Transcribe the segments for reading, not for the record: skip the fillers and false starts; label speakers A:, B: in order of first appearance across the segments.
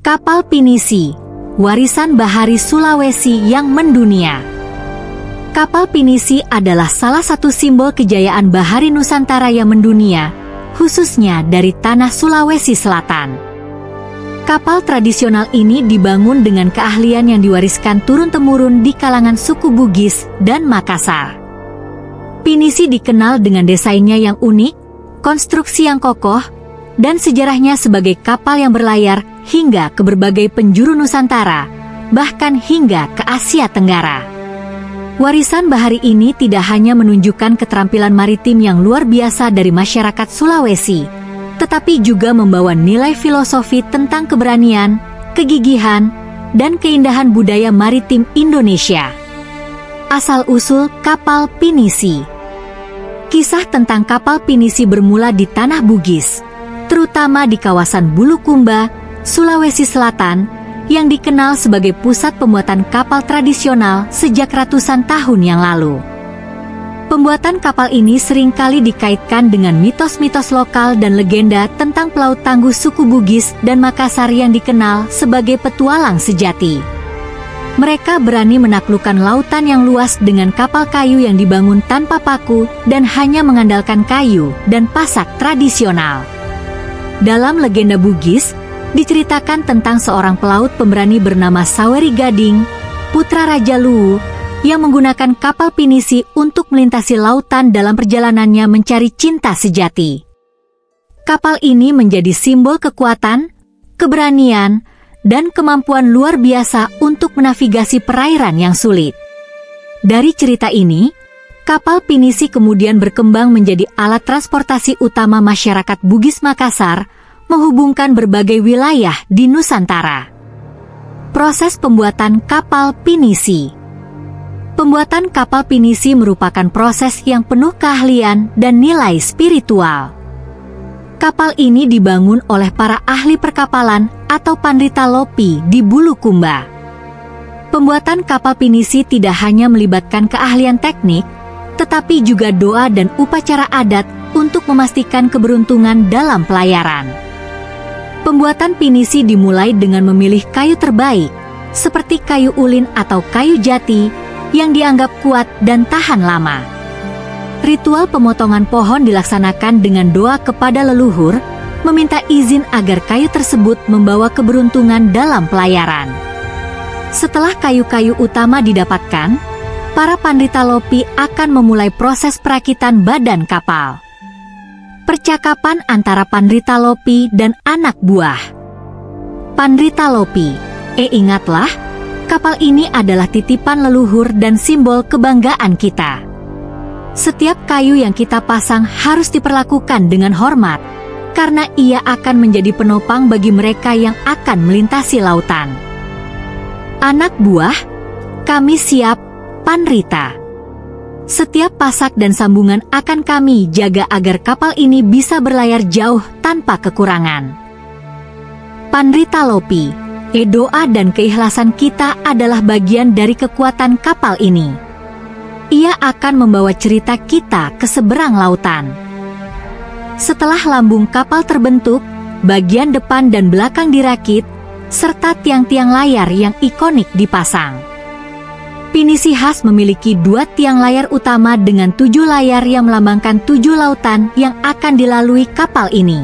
A: Kapal pinisi, warisan bahari Sulawesi yang mendunia. Kapal pinisi adalah salah satu simbol kejayaan bahari Nusantara yang mendunia, khususnya dari tanah Sulawesi Selatan. Kapal tradisional ini dibangun dengan keahlian yang diwariskan turun-temurun di kalangan suku Bugis dan Makassar. Pinisi dikenal dengan desainnya yang unik, konstruksi yang kokoh, dan sejarahnya sebagai kapal yang berlayar hingga ke berbagai penjuru Nusantara, bahkan hingga ke Asia Tenggara. Warisan bahari ini tidak hanya menunjukkan keterampilan maritim yang luar biasa dari masyarakat Sulawesi, tetapi juga membawa nilai filosofi tentang keberanian, kegigihan, dan keindahan budaya maritim Indonesia. Asal-usul kapal pinisi. Kisah tentang kapal pinisi bermula di tanah Bugis, terutama di kawasan Bulukumba, Sulawesi Selatan, yang dikenal sebagai pusat pembuatan kapal tradisional sejak ratusan tahun yang lalu. Pembuatan kapal ini seringkali dikaitkan dengan mitos-mitos lokal dan legenda tentang pelaut tangguh suku Bugis dan Makassar yang dikenal sebagai petualang sejati. Mereka berani menaklukkan lautan yang luas dengan kapal kayu yang dibangun tanpa paku dan hanya mengandalkan kayu dan pasak tradisional. Dalam legenda Bugis, diceritakan tentang seorang pelaut pemberani bernama Saweri Gading, putra Raja Luwu, yang menggunakan kapal pinisi untuk melintasi lautan dalam perjalanannya mencari cinta sejati. Kapal ini menjadi simbol kekuatan, keberanian, dan kemampuan luar biasa untuk menavigasi perairan yang sulit. Dari cerita ini, kapal pinisi kemudian berkembang menjadi alat transportasi utama masyarakat Bugis Makassar, menghubungkan berbagai wilayah di Nusantara. Proses pembuatan kapal pinisi. Pembuatan kapal pinisi merupakan proses yang penuh keahlian dan nilai spiritual. Kapal ini dibangun oleh para ahli perkapalan atau Pandrita Lopi di Bulukumba. Pembuatan kapal pinisi tidak hanya melibatkan keahlian teknik, tetapi juga doa dan upacara adat untuk memastikan keberuntungan dalam pelayaran. Pembuatan pinisi dimulai dengan memilih kayu terbaik, seperti kayu ulin atau kayu jati, yang dianggap kuat dan tahan lama. Ritual pemotongan pohon dilaksanakan dengan doa kepada leluhur, meminta izin agar kayu tersebut membawa keberuntungan dalam pelayaran. Setelah kayu-kayu utama didapatkan, para Pandrita Lopi akan memulai proses perakitan badan kapal. Percakapan antara Pandrita Lopi dan anak buah. Pandrita Lopi, ingatlah, kapal ini adalah titipan leluhur dan simbol kebanggaan kita. Setiap kayu yang kita pasang harus diperlakukan dengan hormat, karena ia akan menjadi penopang bagi mereka yang akan melintasi lautan. Anak buah, kami siap, Pandrita. Setiap pasak dan sambungan akan kami jaga agar kapal ini bisa berlayar jauh tanpa kekurangan. Pandrita Lopi, doa dan keikhlasan kita adalah bagian dari kekuatan kapal ini. Ia akan membawa cerita kita ke seberang lautan. Setelah lambung kapal terbentuk, bagian depan dan belakang dirakit, serta tiang-tiang layar yang ikonik dipasang. Pinisi khas memiliki 2 tiang layar utama dengan 7 layar yang melambangkan 7 lautan yang akan dilalui kapal ini.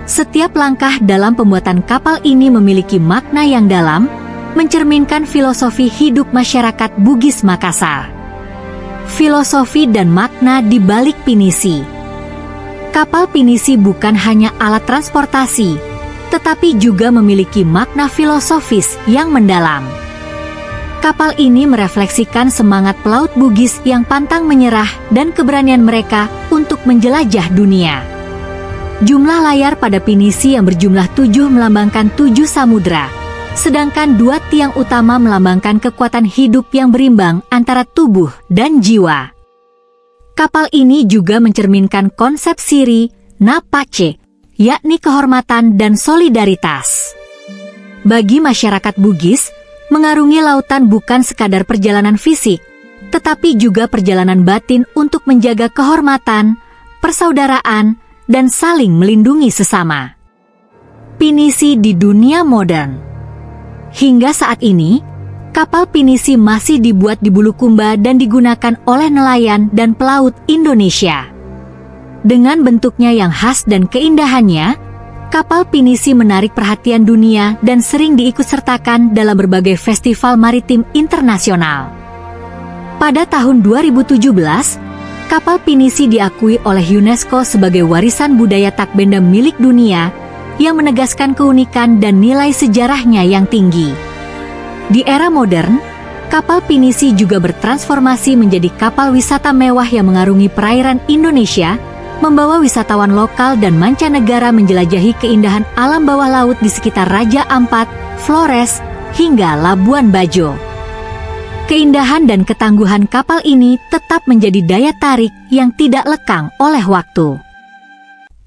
A: Setiap langkah dalam pembuatan kapal ini memiliki makna yang dalam, mencerminkan filosofi hidup masyarakat Bugis Makassar. Filosofi dan makna di balik pinisi. Kapal pinisi bukan hanya alat transportasi, tetapi juga memiliki makna filosofis yang mendalam. Kapal ini merefleksikan semangat pelaut Bugis yang pantang menyerah dan keberanian mereka untuk menjelajah dunia. Jumlah layar pada pinisi yang berjumlah 7 melambangkan 7 samudra, sedangkan 2 tiang utama melambangkan kekuatan hidup yang berimbang antara tubuh dan jiwa. Kapal ini juga mencerminkan konsep siri, napace, yakni kehormatan dan solidaritas. Bagi masyarakat Bugis, mengarungi lautan bukan sekadar perjalanan fisik, tetapi juga perjalanan batin untuk menjaga kehormatan, persaudaraan, dan saling melindungi sesama. Pinisi di dunia modern. Hingga saat ini, kapal pinisi masih dibuat di Bulukumba dan digunakan oleh nelayan dan pelaut Indonesia. Dengan bentuknya yang khas dan keindahannya, kapal pinisi menarik perhatian dunia dan sering diikutsertakan dalam berbagai festival maritim internasional. Pada tahun 2017, kapal pinisi diakui oleh UNESCO sebagai warisan budaya tak benda milik dunia yang menegaskan keunikan dan nilai sejarahnya yang tinggi. Di era modern, kapal pinisi juga bertransformasi menjadi kapal wisata mewah yang mengarungi perairan Indonesia, membawa wisatawan lokal dan mancanegara menjelajahi keindahan alam bawah laut di sekitar Raja Ampat, Flores, hingga Labuan Bajo. Keindahan dan ketangguhan kapal ini tetap menjadi daya tarik yang tidak lekang oleh waktu.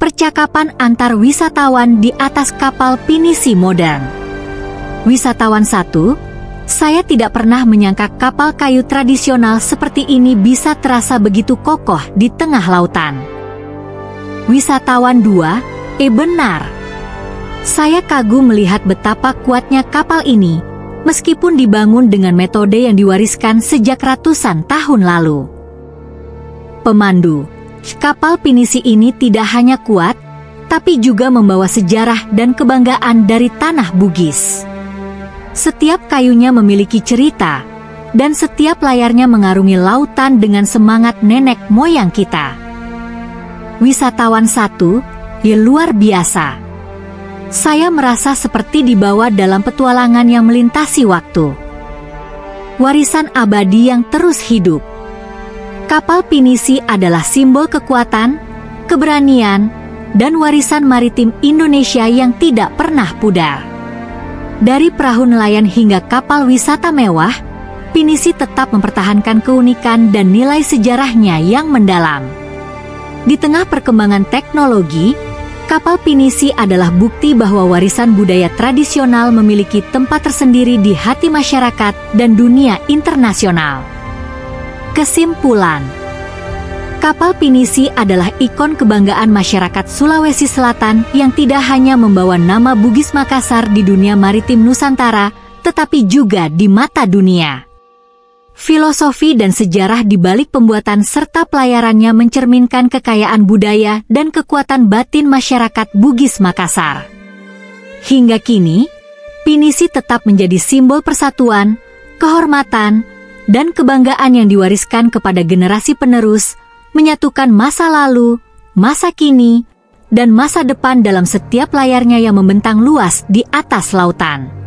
A: Percakapan antar wisatawan di atas kapal pinisi modern. Wisatawan 1, saya tidak pernah menyangka kapal kayu tradisional seperti ini bisa terasa begitu kokoh di tengah lautan. Wisatawan 2, benar. Saya kagum melihat betapa kuatnya kapal ini, meskipun dibangun dengan metode yang diwariskan sejak ratusan tahun lalu. Pemandu, kapal pinisi ini tidak hanya kuat, tapi juga membawa sejarah dan kebanggaan dari tanah Bugis. Setiap kayunya memiliki cerita, dan setiap layarnya mengarungi lautan dengan semangat nenek moyang kita. Wisatawan 1, luar biasa. Saya merasa seperti dibawa dalam petualangan yang melintasi waktu. Warisan abadi yang terus hidup. Kapal pinisi adalah simbol kekuatan, keberanian, dan warisan maritim Indonesia yang tidak pernah pudar. Dari perahu nelayan hingga kapal wisata mewah, pinisi tetap mempertahankan keunikan dan nilai sejarahnya yang mendalam. Di tengah perkembangan teknologi, kapal pinisi adalah bukti bahwa warisan budaya tradisional memiliki tempat tersendiri di hati masyarakat dan dunia internasional. Kesimpulan, kapal pinisi adalah ikon kebanggaan masyarakat Sulawesi Selatan yang tidak hanya membawa nama Bugis Makassar di dunia maritim Nusantara, tetapi juga di mata dunia. Filosofi dan sejarah di balik pembuatan serta pelayarannya mencerminkan kekayaan budaya dan kekuatan batin masyarakat Bugis Makassar. Hingga kini, pinisi tetap menjadi simbol persatuan, kehormatan, dan kebanggaan yang diwariskan kepada generasi penerus, menyatukan masa lalu, masa kini, dan masa depan dalam setiap layarnya yang membentang luas di atas lautan.